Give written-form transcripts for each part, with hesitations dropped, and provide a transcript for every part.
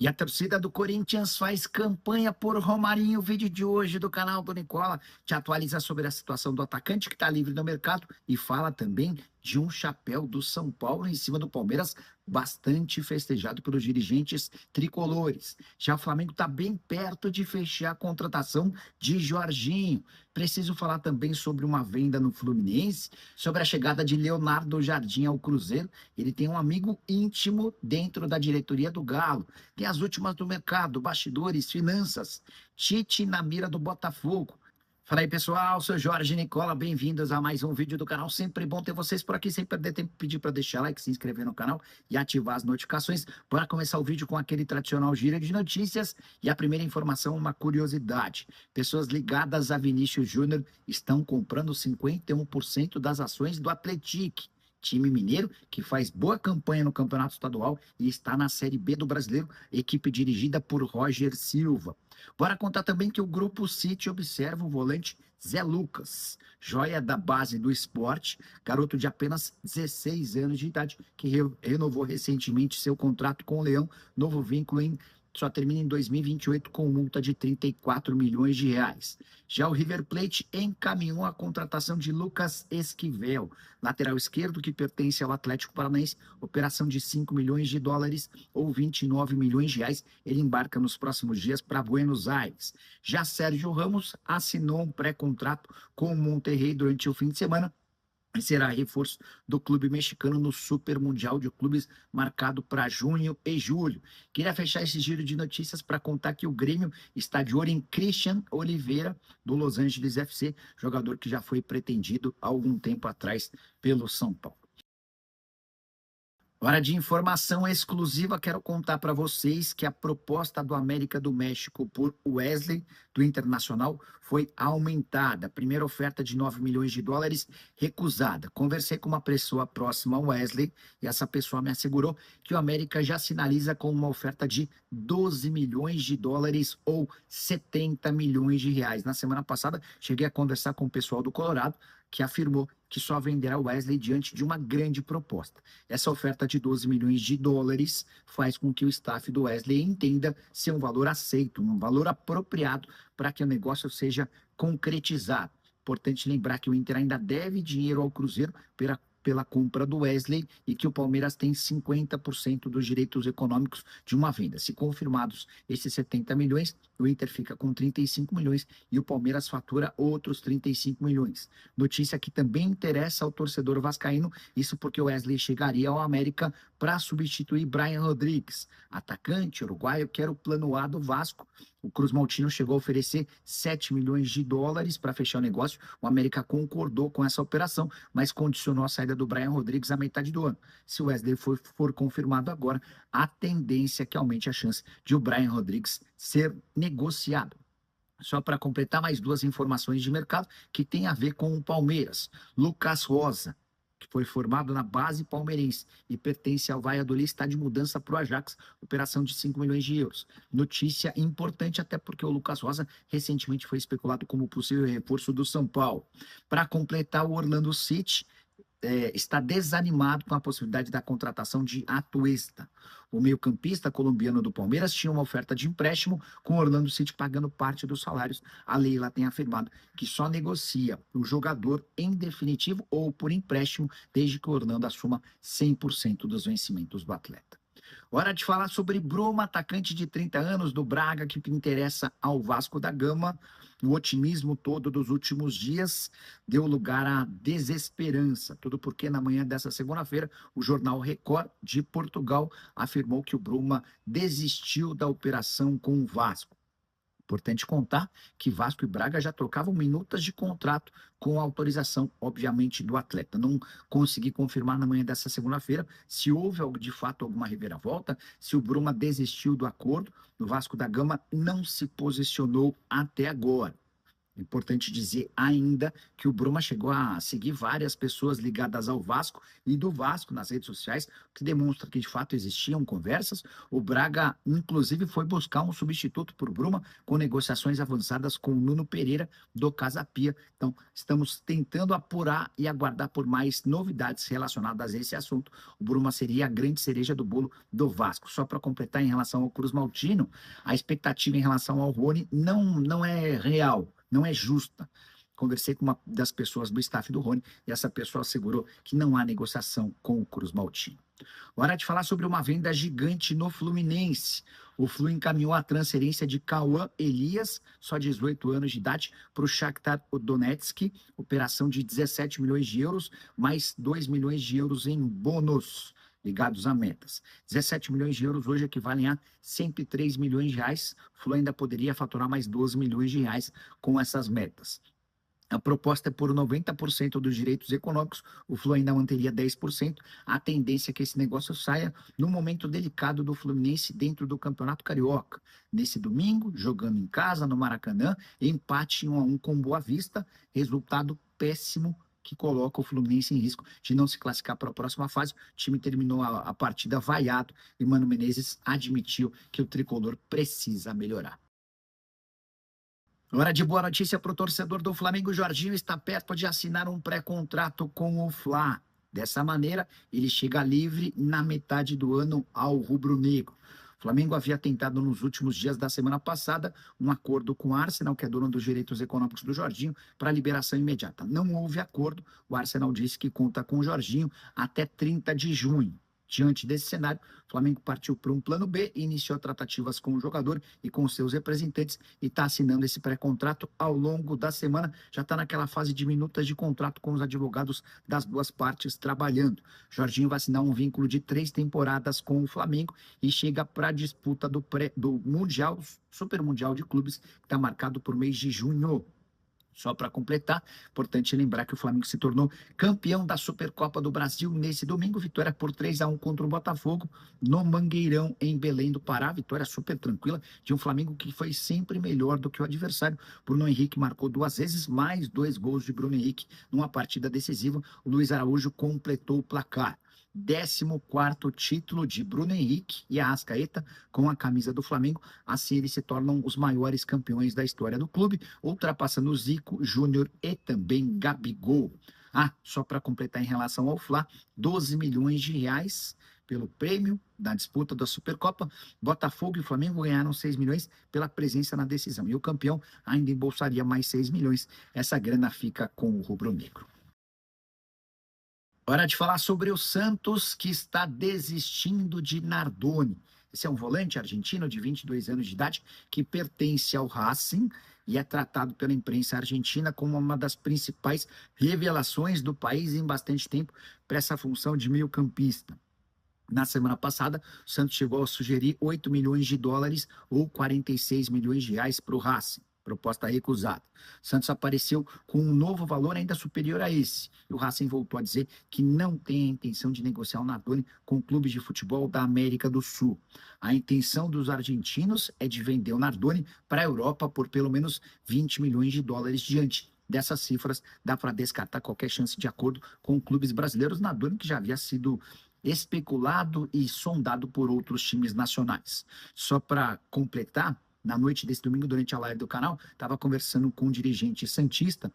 E a torcida do Corinthians faz campanha por Romarinho. O vídeo de hoje do canal do Nicola te atualiza sobre a situação do atacante que está livre no mercado e fala também de um chapéu do São Paulo em cima do Palmeiras, bastante festejado pelos dirigentes tricolores. Já o Flamengo está bem perto de fechar a contratação de Jorginho. Preciso falar também sobre uma venda no Fluminense, sobre a chegada de Leonardo Jardim ao Cruzeiro. Ele tem um amigo íntimo dentro da diretoria do Galo. Tem as últimas do mercado, bastidores, finanças. Tite na mira do Botafogo. Fala aí, pessoal, sou Jorge Nicola, bem-vindos a mais um vídeo do canal. Sempre bom ter vocês por aqui, sem perder tempo, pedir para deixar like, se inscrever no canal e ativar as notificações. Bora começar o vídeo com aquele tradicional giro de notícias. E a primeira informação, uma curiosidade. Pessoas ligadas a Vinícius Júnior estão comprando 51% das ações do Atlético, time mineiro que faz boa campanha no Campeonato Estadual e está na Série B do Brasileiro, equipe dirigida por Roger Silva. Bora contar também que o Grupo City observa o volante Zé Lucas, joia da base do esporte, garoto de apenas 16 anos de idade, que renovou recentemente seu contrato com o Leão, novo vínculo só termina em 2028 com multa de 34 milhões de reais. Já o River Plate encaminhou a contratação de Lucas Esquivel, lateral esquerdo que pertence ao Atlético Paranaense, operação de 5 milhões de dólares ou 29 milhões de reais. Ele embarca nos próximos dias para Buenos Aires. Já Sérgio Ramos assinou um pré-contrato com o Monterrey durante o fim de semana, será reforço do clube mexicano no Super Mundial de Clubes marcado para junho e julho. Queria fechar esse giro de notícias para contar que o Grêmio está de olho em Christian Oliveira, do Los Angeles FC, jogador que já foi pretendido há algum tempo atrás pelo São Paulo. Hora de informação exclusiva, quero contar para vocês que a proposta do América do México por Wesley, do Internacional, foi aumentada. A primeira oferta de 9 milhões de dólares recusada. Conversei com uma pessoa próxima ao Wesley e essa pessoa me assegurou que o América já sinaliza com uma oferta de 12 milhões de dólares ou 70 milhões de reais. Na semana passada, cheguei a conversar com o pessoal do Colorado, que afirmou que só venderá o Wesley diante de uma grande proposta. Essa oferta de 12 milhões de dólares faz com que o staff do Wesley entenda ser um valor aceito, um valor apropriado para que o negócio seja concretizado. Importante lembrar que o Inter ainda deve dinheiro ao Cruzeiro pela compra do Wesley e que o Palmeiras tem 50% dos direitos econômicos de uma venda. Se confirmados esses 70 milhões, o Inter fica com 35 milhões e o Palmeiras fatura outros 35 milhões. Notícia que também interessa ao torcedor vascaíno, isso porque o Wesley chegaria ao América para substituir Brian Rodrigues, atacante uruguaio que era o plano A do Vasco. O Cruz Maltino chegou a oferecer 7 milhões de dólares para fechar o negócio. O América concordou com essa operação, mas condicionou a saída do Brian Rodrigues à metade do ano. Se o Wesley for confirmado agora, a tendência é que aumente a chance de o Brian Rodrigues ser negociado. Só para completar, mais duas informações de mercado que tem a ver com o Palmeiras. Lucas Rosa, que foi formado na base palmeirense e pertence ao Valladolid, está de mudança para o Ajax, operação de 5 milhões de euros. Notícia importante, até porque o Lucas Rosa recentemente foi especulado como possível reforço do São Paulo. Para completar, o Orlando City está desanimado com a possibilidade da contratação de Atuesta. O meio-campista colombiano do Palmeiras tinha uma oferta de empréstimo, com o Orlando City pagando parte dos salários. A Leila tem afirmado que só negocia o jogador em definitivo ou por empréstimo, desde que o Orlando assuma 100% dos vencimentos do atleta. Hora de falar sobre Bruma, atacante de 30 anos do Braga, que interessa ao Vasco da Gama. O otimismo todo dos últimos dias deu lugar à desesperança. Tudo porque na manhã dessa segunda-feira, o jornal Record de Portugal afirmou que o Bruma desistiu da operação com o Vasco. Importante contar que Vasco e Braga já trocavam minutas de contrato com a autorização, obviamente, do atleta. Não consegui confirmar na manhã dessa segunda-feira se houve de fato alguma reviravolta, se o Bruma desistiu do acordo. O Vasco da Gama não se posicionou até agora. Importante dizer ainda que o Bruma chegou a seguir várias pessoas ligadas ao Vasco e do Vasco nas redes sociais, o que demonstra que de fato existiam conversas. O Braga, inclusive, foi buscar um substituto por Bruma, com negociações avançadas com o Nuno Pereira do Casa Pia. Então, estamos tentando apurar e aguardar por mais novidades relacionadas a esse assunto. O Bruma seria a grande cereja do bolo do Vasco. Só para completar, em relação ao Cruz Maltino, a expectativa em relação ao Rony não é real, não é justa. Conversei com uma das pessoas do staff do Rony e essa pessoa assegurou que não há negociação com o Cruz Maltino. Hora de falar sobre uma venda gigante no Fluminense. O Flu encaminhou a transferência de Cauã Elias, só 18 anos de idade, para o Shakhtar Donetsk, operação de 17 milhões de euros, mais 2 milhões de euros em bônus ligados a metas. 17 milhões de euros hoje equivalem a 103 milhões de reais. O Flu ainda poderia faturar mais 12 milhões de reais com essas metas. A proposta é por 90% dos direitos econômicos, o Flu ainda manteria 10%. A tendência é que esse negócio saia no momento delicado do Fluminense dentro do Campeonato Carioca. Nesse domingo, jogando em casa, no Maracanã, empate 1-1 com Boa Vista, resultado péssimo que coloca o Fluminense em risco de não se classificar para a próxima fase. O time terminou a partida vaiado e Mano Menezes admitiu que o tricolor precisa melhorar. Hora de boa notícia para o torcedor do Flamengo. O Jorginho está perto de assinar um pré-contrato com o Fla. Dessa maneira, ele chega livre na metade do ano ao rubro-negro. O Flamengo havia tentado nos últimos dias da semana passada um acordo com o Arsenal, que é dono dos direitos econômicos do Jorginho, para liberação imediata. Não houve acordo. O Arsenal disse que conta com o Jorginho até 30 de junho. Diante desse cenário, o Flamengo partiu para um plano B e iniciou tratativas com o jogador e com seus representantes e está assinando esse pré-contrato ao longo da semana. Já está naquela fase de minutas de contrato com os advogados das duas partes trabalhando. Jorginho vai assinar um vínculo de 3 temporadas com o Flamengo e chega para a disputa do Mundial, Super Mundial de Clubes, que está marcado para o mês de junho. Só para completar, importante lembrar que o Flamengo se tornou campeão da Supercopa do Brasil nesse domingo, vitória por 3-1 contra o Botafogo, no Mangueirão, em Belém do Pará, vitória super tranquila de um Flamengo que foi sempre melhor do que o adversário. Bruno Henrique marcou 2 vezes, mais 2 gols de Bruno Henrique numa partida decisiva. O Luiz Araújo completou o placar. 14º título de Bruno Henrique e Arrascaeta com a camisa do Flamengo. Assim eles se tornam os maiores campeões da história do clube, ultrapassando Zico, Júnior e também Gabigol. Só para completar em relação ao Fla, 12 milhões de reais pelo prêmio da disputa da Supercopa. Botafogo e Flamengo ganharam 6 milhões pela presença na decisão. E o campeão ainda embolsaria mais 6 milhões. Essa grana fica com o rubro-negro. Hora de falar sobre o Santos, que está desistindo de Nardoni. Esse é um volante argentino de 22 anos de idade que pertence ao Racing e é tratado pela imprensa argentina como uma das principais revelações do país em bastante tempo para essa função de meio-campista. Na semana passada, o Santos chegou a sugerir 8 milhões de dólares ou 46 milhões de reais para o Racing. Proposta recusada. Santos apareceu com um novo valor ainda superior a esse. E o Racing voltou a dizer que não tem a intenção de negociar o Nardoni com clubes de futebol da América do Sul. A intenção dos argentinos é de vender o Nardoni para a Europa por pelo menos 20 milhões de dólares. Diante dessas cifras, dá para descartar qualquer chance de acordo com clubes brasileiros. Nardoni, que já havia sido especulado e sondado por outros times nacionais. Só para completar, na noite desse domingo, durante a live do canal, estava conversando com um dirigente santista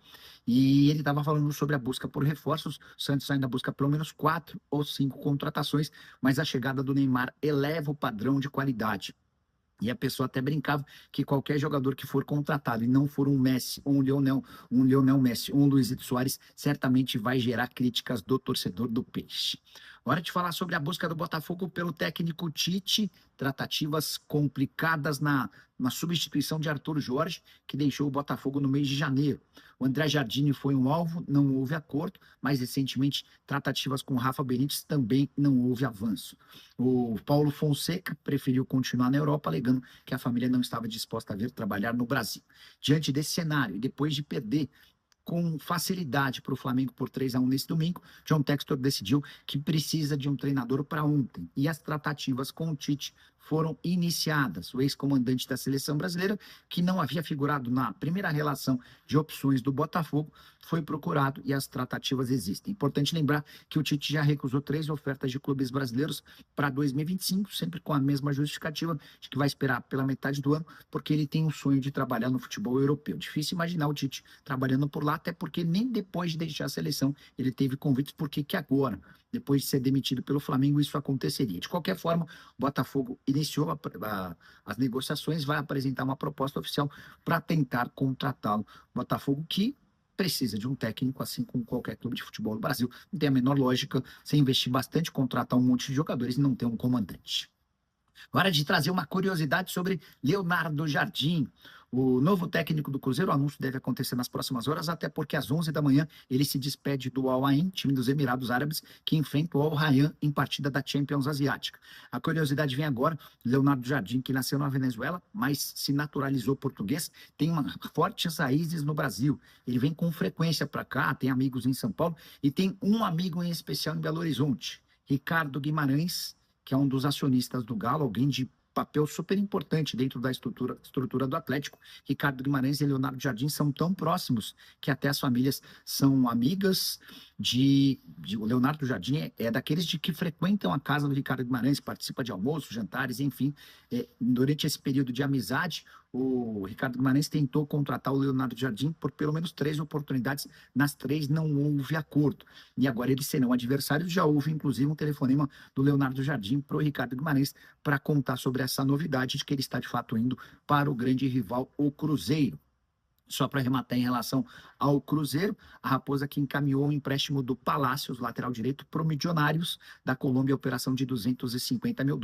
e ele estava falando sobre a busca por reforços. O Santos ainda busca pelo menos 4 ou 5 contratações, mas a chegada do Neymar eleva o padrão de qualidade. E a pessoa até brincava que qualquer jogador que for contratado e não for um Messi, um Lionel Messi, um Luizito Soares, certamente vai gerar críticas do torcedor do Peixe. Hora de falar sobre a busca do Botafogo pelo técnico Tite, tratativas complicadas na substituição de Arthur Jorge, que deixou o Botafogo no mês de janeiro. O André Jardine foi um alvo, não houve acordo, mas recentemente tratativas com o Rafa Benítez também não houve avanço. O Paulo Fonseca preferiu continuar na Europa, alegando que a família não estava disposta a vir trabalhar no Brasil. Diante desse cenário, e depois de perder com facilidade para o Flamengo por 3-1 nesse domingo, John Textor decidiu que precisa de um treinador para ontem. E as tratativas com o Tite foram iniciadas. O ex-comandante da seleção brasileira, que não havia figurado na primeira relação de opções do Botafogo, foi procurado e as tratativas existem. Importante lembrar que o Tite já recusou 3 ofertas de clubes brasileiros para 2025, sempre com a mesma justificativa de que vai esperar pela metade do ano, porque ele tem um sonho de trabalhar no futebol europeu. Difícil imaginar o Tite trabalhando por lá, até porque nem depois de deixar a seleção ele teve convites, porque que agora, depois de ser demitido pelo Flamengo, isso aconteceria. De qualquer forma, o Botafogo iniciou as negociações, vai apresentar uma proposta oficial para tentar contratá-lo. Botafogo que precisa de um técnico, assim como qualquer clube de futebol no Brasil. Não tem a menor lógica você investir bastante, contratar um monte de jogadores e não ter um comandante. Hora de trazer uma curiosidade sobre Leonardo Jardim. O novo técnico do Cruzeiro, o anúncio deve acontecer nas próximas horas, até porque às 11 da manhã ele se despede do Al Ain, time dos Emirados Árabes, que enfrenta o Al Rayyan em partida da Champions Asiática. A curiosidade vem agora, Leonardo Jardim, que nasceu na Venezuela, mas se naturalizou português, tem fortes raízes no Brasil. Ele vem com frequência para cá, tem amigos em São Paulo e tem um amigo em especial em Belo Horizonte, Ricardo Guimarães, que é um dos acionistas do Galo, alguém de papel super importante dentro da estrutura do Atlético. Ricardo Guimarães e Leonardo Jardim são tão próximos que até as famílias são amigas o Leonardo Jardim é daqueles de que frequentam a casa do Ricardo Guimarães, participa de almoços, jantares, enfim. Durante esse período de amizade, o Ricardo Guimarães tentou contratar o Leonardo Jardim por pelo menos 3 oportunidades, nas 3 não houve acordo. E agora eles serão adversários, já houve inclusive um telefonema do Leonardo Jardim para o Ricardo Guimarães para contar sobre essa novidade de que ele está de fato indo para o grande rival, o Cruzeiro. Só para arrematar em relação ao Cruzeiro, a Raposa que encaminhou o empréstimo do Palácios, lateral direito, para o Milionários da Colômbia, operação de $250 mil,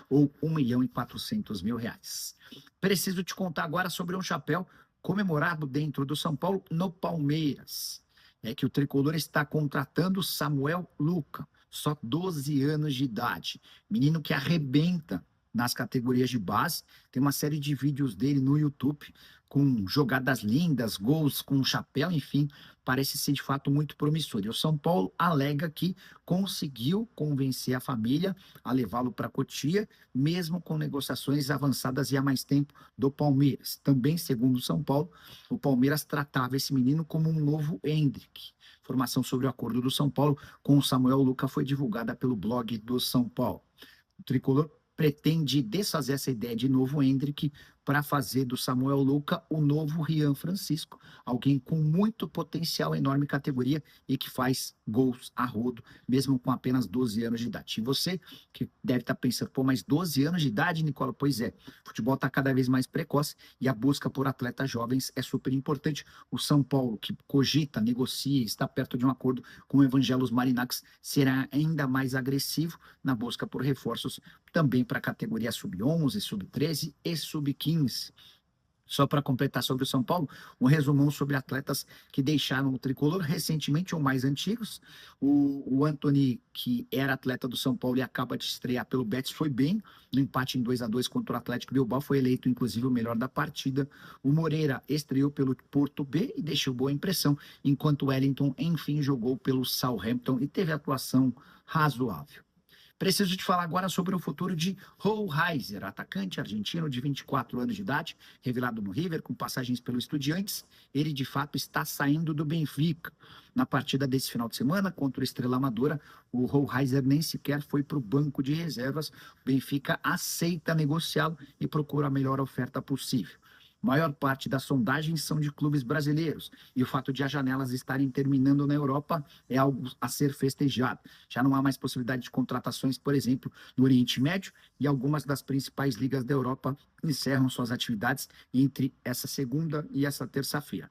ou R$ 1.400.000. Preciso te contar agora sobre um chapéu comemorado dentro do São Paulo, no Palmeiras. É que o tricolor está contratando Samuel Luca, só 12 anos de idade, menino que arrebenta nas categorias de base. Tem uma série de vídeos dele no YouTube com jogadas lindas, gols com chapéu, enfim, parece ser de fato muito promissor. E o São Paulo alega que conseguiu convencer a família a levá-lo para Cotia, mesmo com negociações avançadas e há mais tempo do Palmeiras. Também, segundo o São Paulo, o Palmeiras tratava esse menino como um novo Hendrick. Informação sobre o acordo do São Paulo com o Samuel Luca foi divulgada pelo blog do São Paulo. O tricolor pretende desfazer essa ideia de novo Hendrick para fazer do Samuel Luca o novo Rian Francisco, alguém com muito potencial, enorme categoria e que faz gols a rodo, mesmo com apenas 12 anos de idade. E você que deve estar pensando, pô, mas 12 anos de idade, Nicola? Pois é, o futebol está cada vez mais precoce e a busca por atletas jovens é super importante. O São Paulo, que cogita, negocia, está perto de um acordo com o Evangelos Marinakis, será ainda mais agressivo na busca por reforços também para a categoria sub-11, sub-13 e sub-15. Só para completar sobre o São Paulo, um resumão sobre atletas que deixaram o tricolor recentemente ou mais antigos. O Antony, que era atleta do São Paulo e acaba de estrear pelo Betis, foi bem no empate em 2-2 contra o Atlético Bilbao, foi eleito inclusive o melhor da partida. O Moreira estreou pelo Porto B e deixou boa impressão, enquanto o Wellington, enfim, jogou pelo Southampton e teve atuação razoável. Preciso te falar agora sobre o futuro de Hohlheiser, atacante argentino de 24 anos de idade, revelado no River, com passagens pelo Estudiantes. Ele, de fato, está saindo do Benfica. Na partida desse final de semana, contra o Estrela Amadora, o Hohlheiser nem sequer foi para o banco de reservas. O Benfica aceita negociá-lo e procura a melhor oferta possível. Maior parte das sondagens são de clubes brasileiros, e o fato de as janelas estarem terminando na Europa é algo a ser festejado. Já não há mais possibilidade de contratações, por exemplo, no Oriente Médio, e algumas das principais ligas da Europa encerram suas atividades entre essa segunda e essa terça-feira.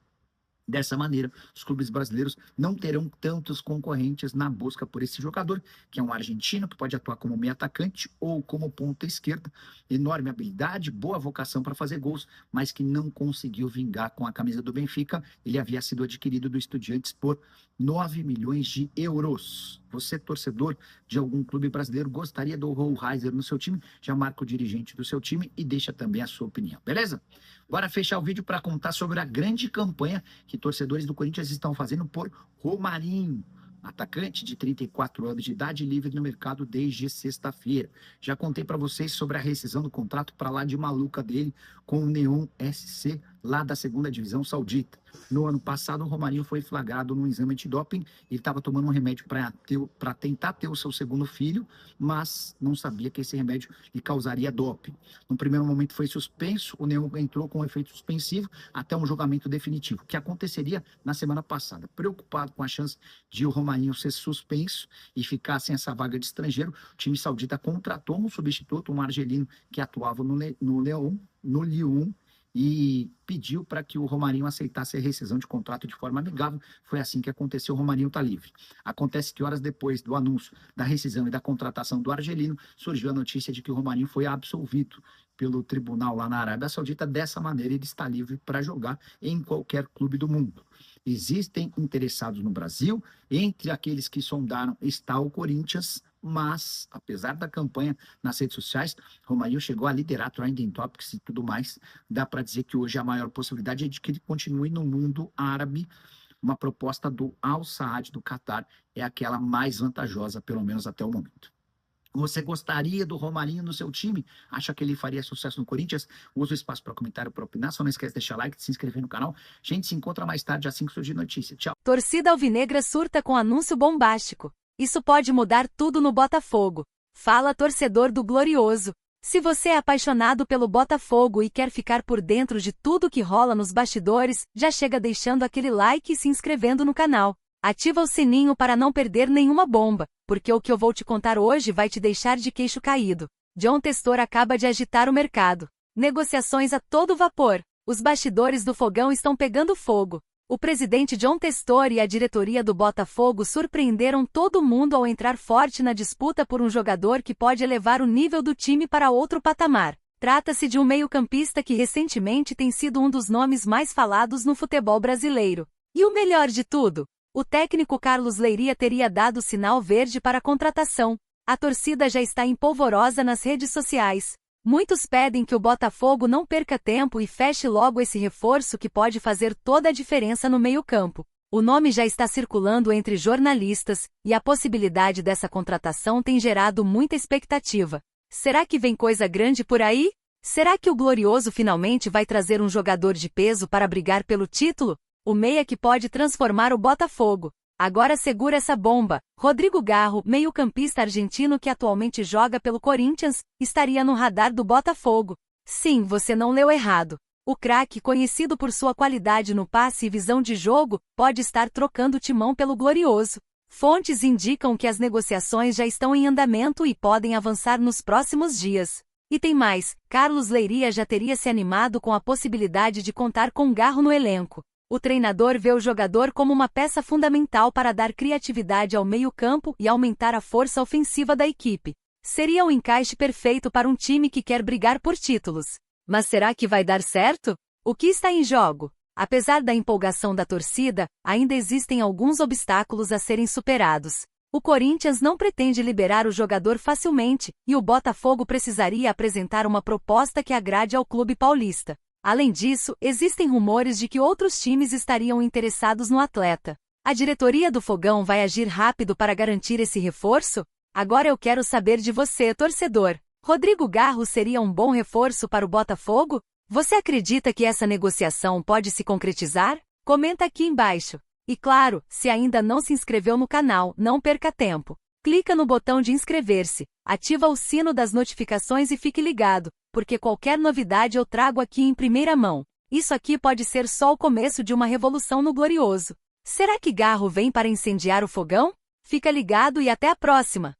Dessa maneira, os clubes brasileiros não terão tantos concorrentes na busca por esse jogador, que é um argentino que pode atuar como meio atacante ou como ponta esquerda. Enorme habilidade, boa vocação para fazer gols, mas que não conseguiu vingar com a camisa do Benfica. Ele havia sido adquirido do Estudiantes por 9 milhões de euros. Você, torcedor de algum clube brasileiro, gostaria do Hohlheiser no seu time? Já marca o dirigente do seu time e deixa também a sua opinião, beleza? Bora fechar o vídeo para contar sobre a grande campanha que torcedores do Corinthians estão fazendo por Romarinho. atacante de 34 anos de idade, livre no mercado desde sexta-feira. Já contei para vocês sobre a rescisão do contrato para lá de maluca dele com o Neon SC, lá da segunda divisão saudita. No ano passado, o Romarinho foi flagrado num exame antidoping. Ele estava tomando um remédio para tentar ter o seu segundo filho, mas não sabia que esse remédio lhe causaria doping. No primeiro momento foi suspenso, o Neon entrou com um efeito suspensivo até um julgamento definitivo, que aconteceria na semana passada. Preocupado com a chance de o Romarinho ser suspenso e ficar sem essa vaga de estrangeiro, o time saudita contratou um substituto, um argelino que atuava no Lyon, e pediu para que o Romarinho aceitasse a rescisão de contrato de forma amigável. Foi assim que aconteceu, o Romarinho está livre. Acontece que horas depois do anúncio da rescisão e da contratação do argelino, surgiu a notícia de que o Romarinho foi absolvido pelo tribunal lá na Arábia Saudita. Dessa maneira, ele está livre para jogar em qualquer clube do mundo. Existem interessados no Brasil, entre aqueles que sondaram está o Corinthians, mas, apesar da campanha nas redes sociais, Romarinho chegou a liderar Trending Topics e tudo mais. Dá para dizer que hoje a maior possibilidade é de que ele continue no mundo árabe. Uma proposta do Al Saad do Catar é aquela mais vantajosa, pelo menos até o momento. Você gostaria do Romarinho no seu time? Acha que ele faria sucesso no Corinthians? Usa o espaço para comentário, para opinar. Só não esquece de deixar like, de se inscrever no canal. A gente se encontra mais tarde assim que surgir notícia. Tchau. Torcida alvinegra surta com anúncio bombástico. Isso pode mudar tudo no Botafogo. Fala torcedor do Glorioso. Se você é apaixonado pelo Botafogo e quer ficar por dentro de tudo que rola nos bastidores, já chega deixando aquele like e se inscrevendo no canal. Ativa o sininho para não perder nenhuma bomba, porque o que eu vou te contar hoje vai te deixar de queixo caído. John Textor acaba de agitar o mercado. Negociações a todo vapor. Os bastidores do Fogão estão pegando fogo. O presidente John Textor e a diretoria do Botafogo surpreenderam todo mundo ao entrar forte na disputa por um jogador que pode elevar o nível do time para outro patamar. Trata-se de um meio-campista que recentemente tem sido um dos nomes mais falados no futebol brasileiro. E o melhor de tudo? O técnico Carlos Leiria teria dado sinal verde para a contratação. A torcida já está empolvorosa nas redes sociais. Muitos pedem que o Botafogo não perca tempo e feche logo esse reforço que pode fazer toda a diferença no meio-campo. O nome já está circulando entre jornalistas, e a possibilidade dessa contratação tem gerado muita expectativa. Será que vem coisa grande por aí? Será que o Glorioso finalmente vai trazer um jogador de peso para brigar pelo título? O meia que pode transformar o Botafogo. Agora segura essa bomba. Rodrigo Garro, meio-campista argentino que atualmente joga pelo Corinthians, estaria no radar do Botafogo. Sim, você não leu errado. O craque, conhecido por sua qualidade no passe e visão de jogo, pode estar trocando timão pelo Glorioso. Fontes indicam que as negociações já estão em andamento e podem avançar nos próximos dias. E tem mais, Carlos Leiria já teria se animado com a possibilidade de contar com Garro no elenco. O treinador vê o jogador como uma peça fundamental para dar criatividade ao meio-campo e aumentar a força ofensiva da equipe. Seria um encaixe perfeito para um time que quer brigar por títulos. Mas será que vai dar certo? O que está em jogo? Apesar da empolgação da torcida, ainda existem alguns obstáculos a serem superados. O Corinthians não pretende liberar o jogador facilmente, e o Botafogo precisaria apresentar uma proposta que agrade ao clube paulista. Além disso, existem rumores de que outros times estariam interessados no atleta. A diretoria do Fogão vai agir rápido para garantir esse reforço? Agora eu quero saber de você, torcedor. Rodrigo Garro seria um bom reforço para o Botafogo? Você acredita que essa negociação pode se concretizar? Comenta aqui embaixo. E claro, se ainda não se inscreveu no canal, não perca tempo. Clica no botão de inscrever-se, ativa o sino das notificações e fique ligado, porque qualquer novidade eu trago aqui em primeira mão. Isso aqui pode ser só o começo de uma revolução no Glorioso. Será que Garro vem para incendiar o Fogão? Fica ligado e até a próxima!